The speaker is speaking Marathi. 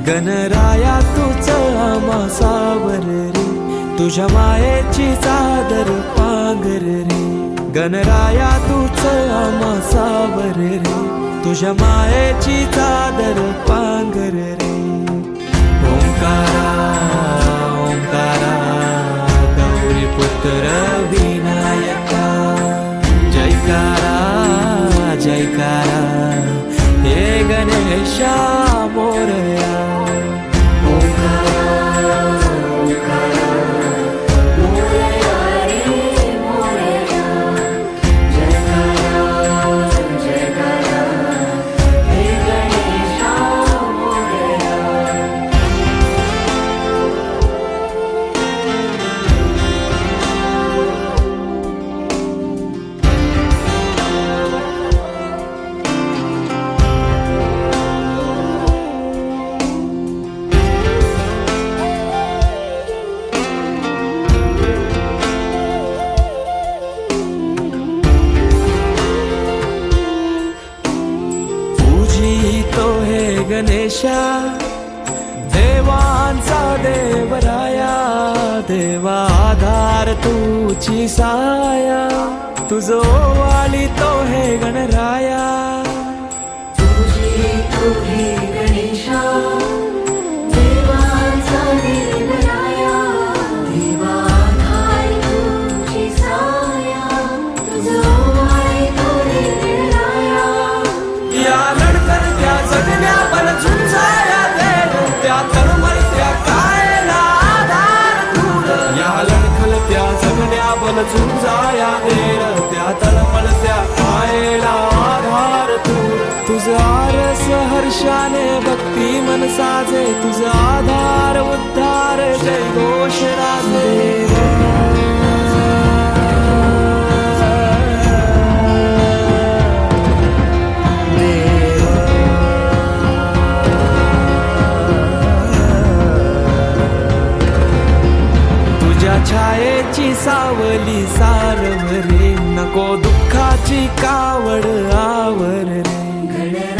गणराया तूच आम्हा सावर रे, तुझ्या मायेची चादर पांघर रे. गणराया तूच आम्हा सावर रे, तुझ्या मायेची चादर पांघर रे. ओंकारा ओंकारा गौरी पुत्र विनायका, जयकारा जयकारा हे गणेशा मोरया. तो हे गणेशा देवांचा देवराया, देवा आधार तुझी साया, तुझो वाली तो हे गणराया. तुझी तो हे गणेशा देवांचा देवराया, देवा आधार तुझी साया, तुझो वाली तो हे गणराया. या लढतरत्या जगण्या बल झुंजाया देव, त्या तळमळत्या कायला आधार दूर. या लढतरत्या जगण्या बल झुंजाया देव, त्या तळमळत्या कायला आधार दूर. तुझं आरस हर्षाने भक्ती मन साजे, तुझा आधार उद्धार जय घोष राजे. छायेची सावली सारवर रे, नको दुःखाची कावड आवर रे.